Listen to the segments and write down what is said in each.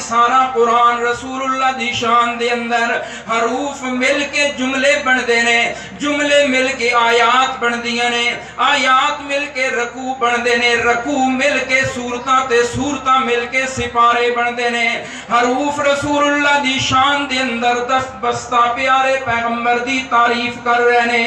سارا قرآن رسول اللہ دی شان دے اندر حروف مل کے جملے بن دینے، جملے مل کے آیات بن دیاں نے، آیات مل کے رکوع بن دینے، رکوع مل کے سورتاں تے سورتاں مل کے سپارے بن دینے۔ حروف رسول اللہ دی شان دے اندر دست بستہ پیارے پیغمبر دی تعریف کر رہے نے۔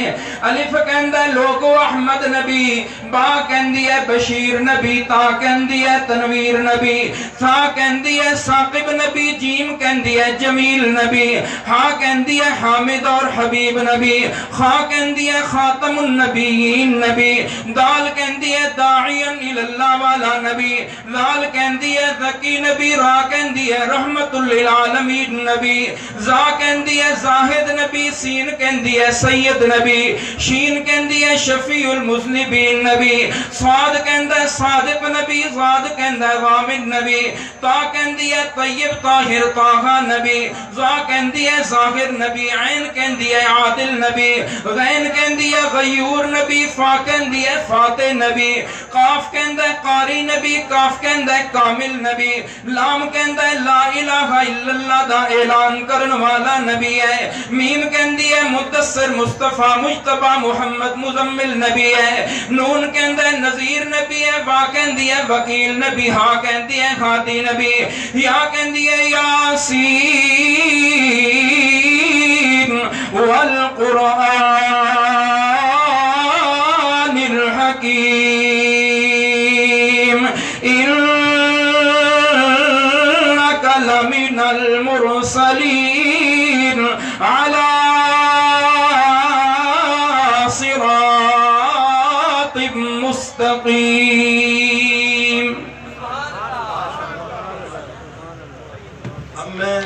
الف کہندہ ہے لوگو احمد نبی، با کہندی ہے بشیر نبی، تا کہندی ہے تنویر نبی، سا کہندی ہے ثاقب نبی، جیم کہندی ہے جمیل نبی، ہا کہندی ہے حامد اور حبیب نبی، خا کہندی ہے خاتم النبیین نبی، دال کہندی ہے داعین اللہ والا نبی، لال کہندی ہے ذکی نبی، را کہندی ہے رحمت للعالمین نبی، زا کہندی ہے زاہد نبی، سین کہندی ہے سید نبی، شین کہندی ہے شفیع المذنبین نبی، صاد کہندہ ہے صادق نبی، زاد کہندہ ہے غامد نبی، تا کہندی ہے طیب طاہر طاہا نبی، زا کہندی ہے ظاہر نبی، عین کہندی ہے عادل نبی، غین کہندی ہے غیور نبی، فا کہندی ہے فاتح نبی، قاف کہندہ ہے قاری نبی، کاف کہندہ ہے کامل نبی، لام کہندہ ہے لا الہ الا اللہ دا اعلان کرن والا نبی ہے، میم کہندی ہے مدثر مصطفیٰ مجتبہ محمد مزمل نبی ہے، نون کہندہ ہے نذیر نبی ہے، وا کہندی ہے وکیل نبی، ہا کہندی ہے ہادی نبی، یا کہندی ہے یاسین والقرآن الحکیم انک لمن المرسلین علی صراط مستقیم۔ اب میں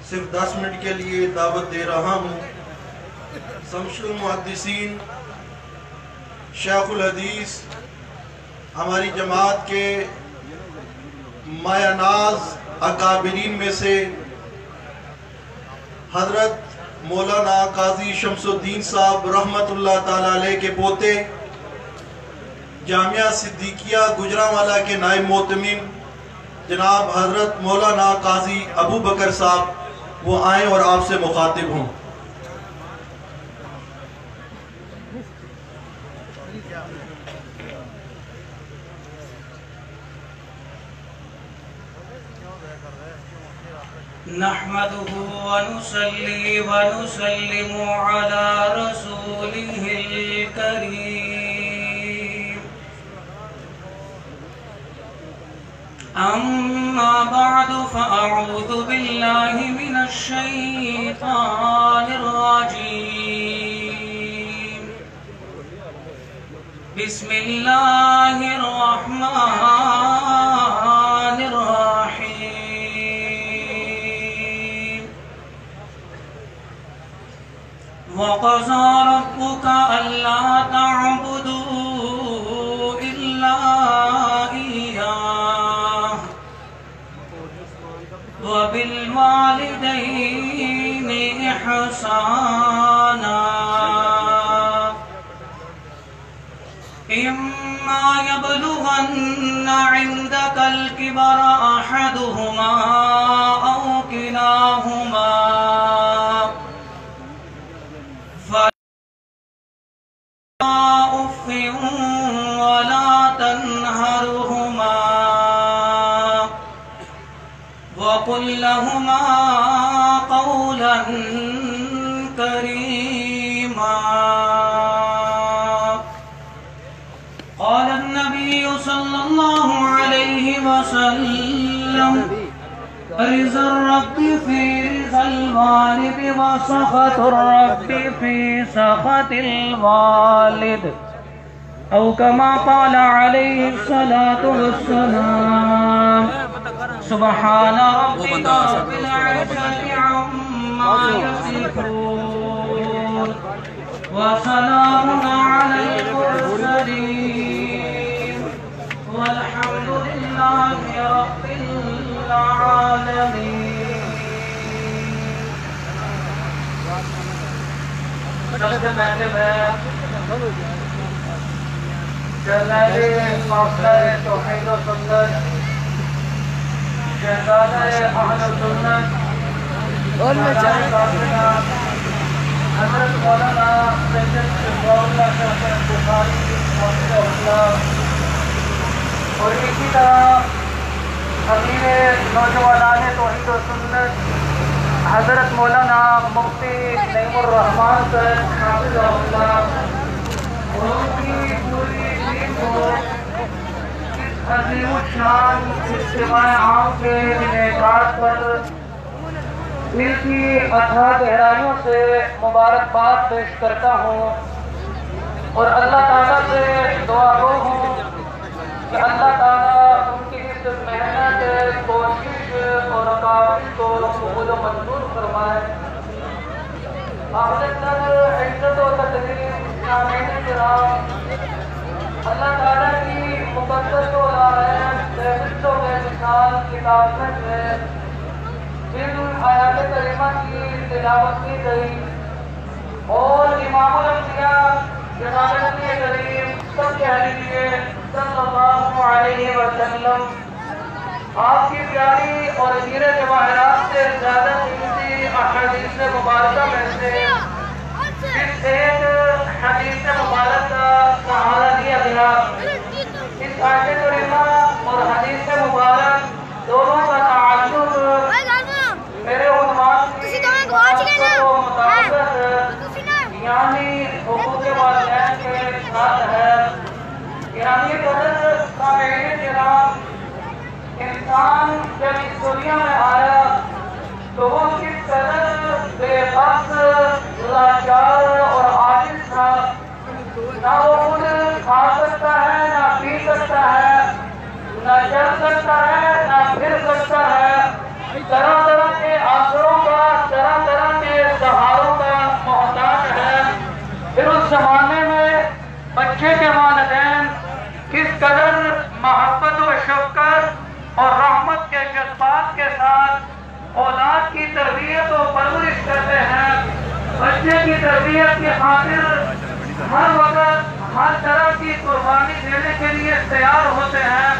صرف 10 منٹ کے لیے دعوت دے رہا ہوں شمس المحدثین شیخ الحدیث ہماری جماعت کے مایہ ناز اکابرین میں سے حضرت مولانا قاضی شمس الدین صاحب رحمت اللہ تعالیٰ علیہ کے پوتے، جامعہ صدیقیہ گجرانوالہ کے نائب معتمم جناب حضرت مولانا قاضی ابو بکر صاحب وہ آئیں اور آپ سے مخاطب ہوں۔ نحمده ونصلي ونسلم على رسوله الكريم أما بعد فأعوذ بالله من الشيطان الرجيم بسم الله الرحمن الرحيم وقضى ربك ألا تعبدوا إلا إياه وبالوالدين إحسانا إما يبلغن عندك الكبر أحدهما أو كلاهما فلا أف ولا تنهرهما وقل لهما قولا كريما قال النبي صلى الله عليه وسلم رضا الرب في رضا الوالد وسخط الرب في سخط الوالد أو كما قال عليه الصلاة والسلام سبحان ربك رب العزة عما يصفون وسلام على المرسلين والحمد لله رب العالمين۔ جلالِ مفخر توحید و سنت شہزادہ اہل سنت حضرت مولانا سید ثناءاللہ شاہ بخاری اور اسی طرح امیر نوجوانان توحید و سنت حضرت مولانا مفتی نعیم الرحمان صاحب حافظ اللہ اور ان کی پوری ٹیم کو اس عظیم الشان اجتماع عام کے انعقاد پر دل کی اتھاہ گہرائیوں سے مبارکباد پیش کرتا ہوں اور اللہ تعالیٰ سے دعا گو ہوں کہ اللہ تعالیٰ ان کی اس محنت کوشش اور کاوش کو قبول و منظور فرمائے۔ عزت و تقدیر سامعین کرام، اللہ تعالیٰ کی مقدس و لائق بے مثال کتاب میں سے جن آیات کریمہ کی تلاوت کی گئی اور امام الانبیاء جناب نبی کریم صلی اللہ علیہ وسلم آپ کی پیاری اور ہیر جواہرات سے زیادہ قیمتی احادیث مبارکہ میں سے اس ایک حدیث مبارک کا سہارا دیا گیا۔ اس آیت کریمہ اور حدیث مبارک دونوں کا تعلق میرے عنوان کی یعنی حقوق والدین کے ساتھ ہے۔ یعنی قدر سامعین کرام، انسان جب اس دنیا میں آیا تو وہ کس قدر بے بس، لاچار اور عاجز تھا۔ نہ وہ خود کھا سکتا ہے، نہ پی سکتا ہے، نہ چل سکتا ہے، نہ پھر سکتا ہے۔ طرح طرح کے آسروں کا، طرح طرح کے سہاروں کا محتاج ہے۔ پھر اس زمانے میں بچے کے والدین کس قدر محبت و شفقت اور رحمت کے جذبات کے ساتھ اولاد کی تربیت و پرورش کرتے ہیں۔ بچے کی تربیت کی خاطر ہر وقت ہر طرح کی قربانی دینے کے لیے تیار ہوتے ہیں،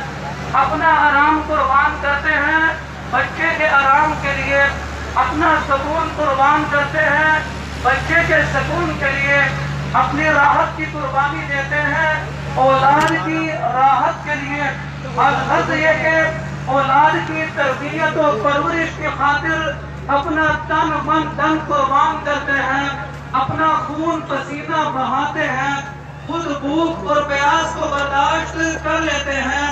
اپنا آرام قربان کرتے ہیں، بچے کے آرام کے لیے اپنا سکون قربان کرتے ہیں، بچے کے سکون کے لیے اپنی راحت کی قربانی دیتے ہیں، اولاد کی راحت کے لیے الغرض یہ کہ اولاد کی تربیت و پرورش کی خاطر اپنا تن من دن قربان کرتے ہیں، اپنا خون پسینہ بہاتے ہیں، خود بھوک اور پیاس کو برداشت کر لیتے ہیں،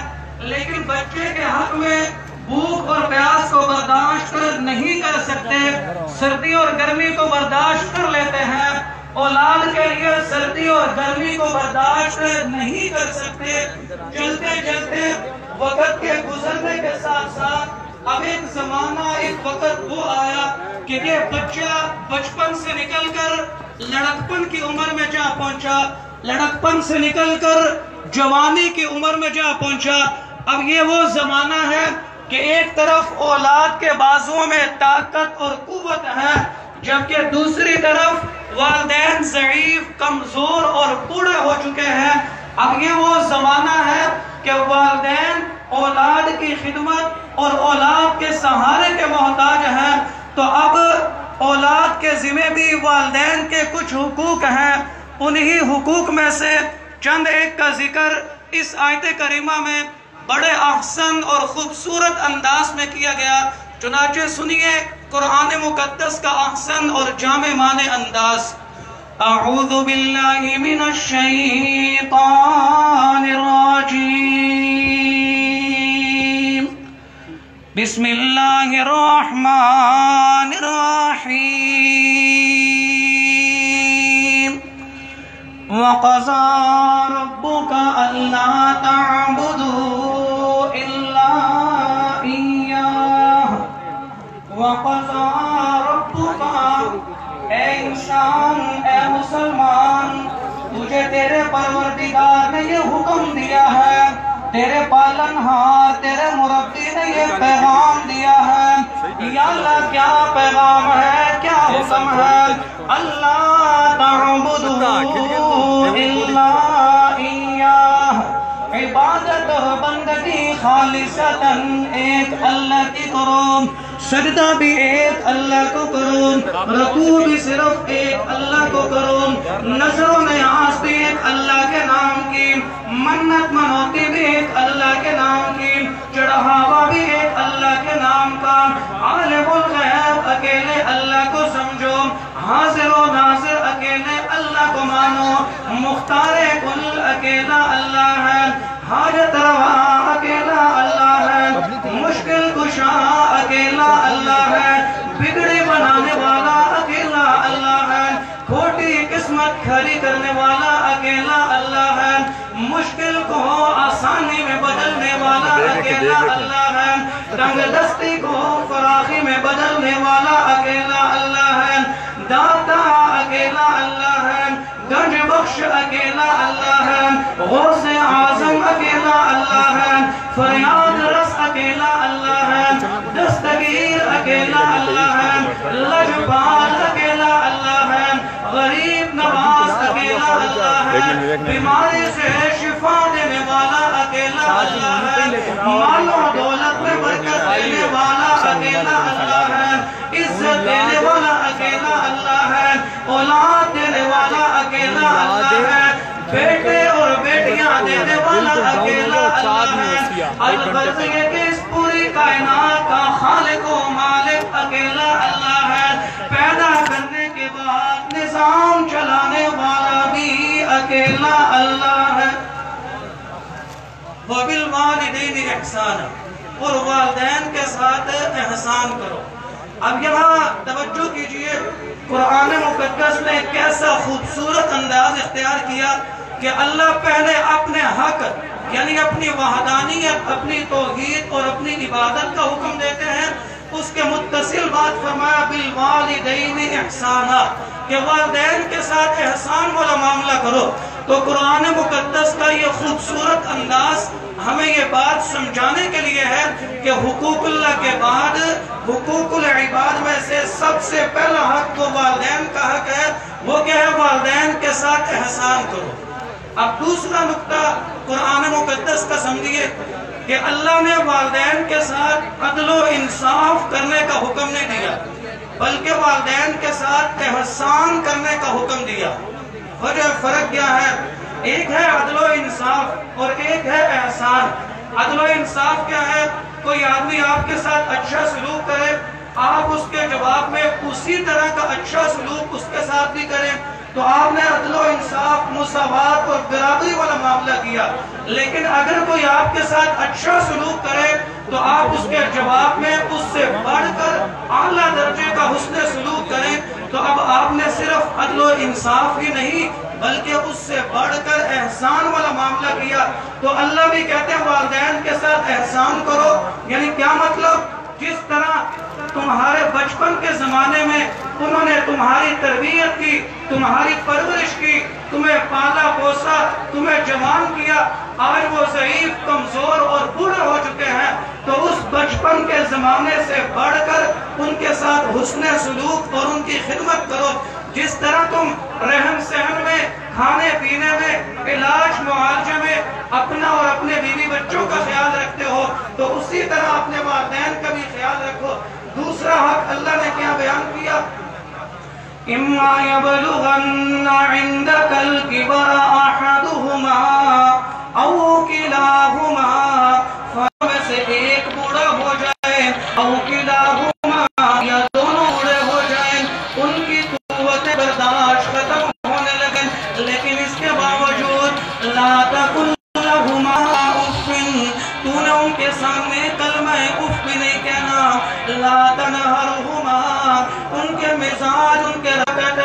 لیکن بچے کے حق میں بھوک اور پیاس کو برداشت نہیں کر سکتے، سردی اور گرمی کو برداشت کر لیتے ہیں، اولاد کے لیے سردی اور گرمی کو برداشت نہیں کر سکتے۔ چلتے چلتے وقت کے گزرنے کے ساتھ ساتھ اب ایک زمانہ، ایک وقت وہ آیا کہ یہ بچہ بچپن سے نکل کر لڑکپن کی عمر میں جا پہنچا، لڑکپن سے نکل کر جوانی کی عمر میں جا پہنچا۔ اب یہ وہ زمانہ ہے کہ ایک طرف اولاد کے بازوؤں میں طاقت اور قوت ہے، جبکہ دوسری طرف والدین ضعیف، کمزور اور بوڑھے ہو چکے ہیں۔ اب یہ وہ زمانہ ہے کہ والدین اولاد کی خدمت اور اولاد کے سہارے کے محتاج ہیں، تو اب اولاد کے ذمہ بھی والدین کے کچھ حقوق ہیں۔ انہی حقوق میں سے چند ایک کا ذکر اس آیت کریمہ میں بڑے احسن اور خوبصورت انداز میں کیا گیا۔ چنانچہ سنیے قرآن مقدس کا احسن اور جامع معنی انداز۔ اعوذ باللہ من الشیطان الرجیم، بسم اللہ الرحمن الرحیم۔ وَقَضَى رَبُّكَ أَلَّا تَعْبُدُوا إِلَّا إِيَّاهُ وَقَضَى رَبُّكَ، اے انسان، اے مسلمان، تجھے تیرے پروردگار نے یہ حکم دیا ہے، تیرے پالنہار، تیرے مربی نے یہ پیغام دیا ہے۔ یا اللہ کیا پیغام ہے، کیا حکم ہے؟ اللہ تعبدوا الا ایاہ، عبادت و بندگی خالصتاً ایک اللہ کی کرو، سجدہ بھی ایک اللہ کو کرو، رکوع بھی صرف ایک اللہ کو کرو، نظر و نیاز بھی ایک اللہ کے نام کی، منت منوتی بھی ایک اللہ کے نام کی، چڑھاوا بھی ایک اللہ کے نام کا، عالم الغیب اکیلے اللہ کو سمجھو، حاضر و ناظر اکیلے اللہ کو مانو، مختار کل اکیلا اللہ ہے، حاجت روا اکیلا اللہ ہے، مشکل کشا اکیلا اللہ ہے، بگڑی بنانے والا اکیلا اللہ ہے، کھوٹی قسمت کھری کرنے والا اکیلا اللہ ہے، مشکل کو آسانی میں بدلنے والا اکیلا اللہ ہے، تنگ دستی کو فراخی میں بدلنے والا اکیلا اللہ ہے، داتا اکیلا اللہ ہے، گنج بخش اکیلا اللہ ہے، غوث اعظم اکیلا اللہ ہے، فریاد رس اکیلا اللہ ہے، دستگیر اکیلا اللہ ہے، لجبال اکیلا اللہ ہے، غریب نواز اکیلا اللہ ہے، بیماری سے شفا دینے والا اکیلا اللہ ہے، مال و دولت میں برکت دینے والا اکیلا اللہ ہے، عزت دینے والا اکیلا اللہ ہے، اولاد دینے والا اکیلا اللہ ہے، بیٹے اور بیٹیاں دینے والا اکیلا اللہ ہے، الغرض یہ کہ اس پوری کائنات کا خالق و مالک اکیلا اللہ ہے، پیدا کرنے کے بعد نظام چلانے والا بھی اکیلا اللہ ہے، وَبِالْوَالِدَيْنِ إِحْسَانًا، اور والدین کے ساتھ احسان کرو۔ اب یہاں توجہ کیجئے، قرآن مقدس نے کیسا خوبصورت انداز اختیار کیا کہ اللہ پہلے اپنے حق یعنی اپنی وحدانیت، اپنی توحید اور اپنی عبادت کا حکم دیتے ہیں، اس کے متصل بات فرمایا بالوالدین احسانا، کہ والدین کے ساتھ احسان والا معاملہ کرو۔ تو قرآن مقدس کا یہ خوبصورت انداز ہمیں یہ بات سمجھانے کے لیے ہے کہ حقوق اللہ کے بعد حقوق العباد میں سے سب سے پہلا حق وہ والدین کا حق ہے، وہ کیا ہے؟ والدین کے ساتھ احسان کرو۔ اب دوسرا نقطہ قرآن مقدس کا سمجھیے کہ اللہ نے والدین کے ساتھ عدل و انصاف کرنے کا حکم نہیں دیا، بلکہ والدین کے ساتھ احسان کرنے کا حکم دیا۔ فرق کیا ہے؟ ایک ہے عدل و انصاف اور ایک ہے احسان۔ عدل و انصاف کیا ہے؟ کوئی آدمی آپ کے ساتھ اچھا سلوک کرے، آپ اس کے جواب میں اسی طرح کا اچھا سلوک اس کے ساتھ بھی کریں، تو آپ نے عدل و انصاف، مساوات اور برابری والا معاملہ کیا۔ لیکن اگر کوئی آپ کے ساتھ اچھا سلوک کرے تو آپ اس کے جواب میں اس سے بڑھ کر اعلیٰ درجے کا حسن سلوک کریں، تو اب آپ نے صرف عدل و انصاف ہی نہیں بلکہ اس سے بڑھ کر احسان والا معاملہ کیا۔ تو اللہ بھی کہتے ہیں والدین کے ساتھ احسان کرو، یعنی کیا مطلب؟ جس طرح تمہارے بچپن کے زمانے میں انہوں نے تمہاری تربیت کی، تمہاری پرورش کی، تمہیں پالا پوسا، تمہیں جوان کیا، آج وہ ضعیف، کمزور اور بوڑھے ہو چکے ہیں، تو اس بچپن کے زمانے سے بڑھ کر ان کے ساتھ حسن سلوک اور ان کی خدمت کرو۔ جس طرح تم رہن سہن میں، کھانے پینے میں، علاج معالجے میں اپنا اور اپنے بیوی بچوں کا خیال رکھتے ہو، تو اسی طرح اپنے والدین کا بھی خیال رکھو۔ دوسرا حق اللہ نے کیا بیان کیا؟ اِمَّا يَبْلُغَنَّ عِنْدَكَ الْكِبَرَ أَحَدُهُمَا أَوْ كِلَاهُمَا، میں سے ایک بوڑھا ہو جائے، أَوْ كِلَاهُمَا، یا دونوں بوڑھے ہو جائیں، ان کی قوت برداشت ختم ہونے لگے، لیکن اس کے باوجود لَا تَقُلْ لَهُمَا أُفٍّ، تو نے ان کے سامنے کلمہ اف بھی نہیں کہنا، لَا تَنْهَرْهُمَا، ان کے مزاج، ان کے رکت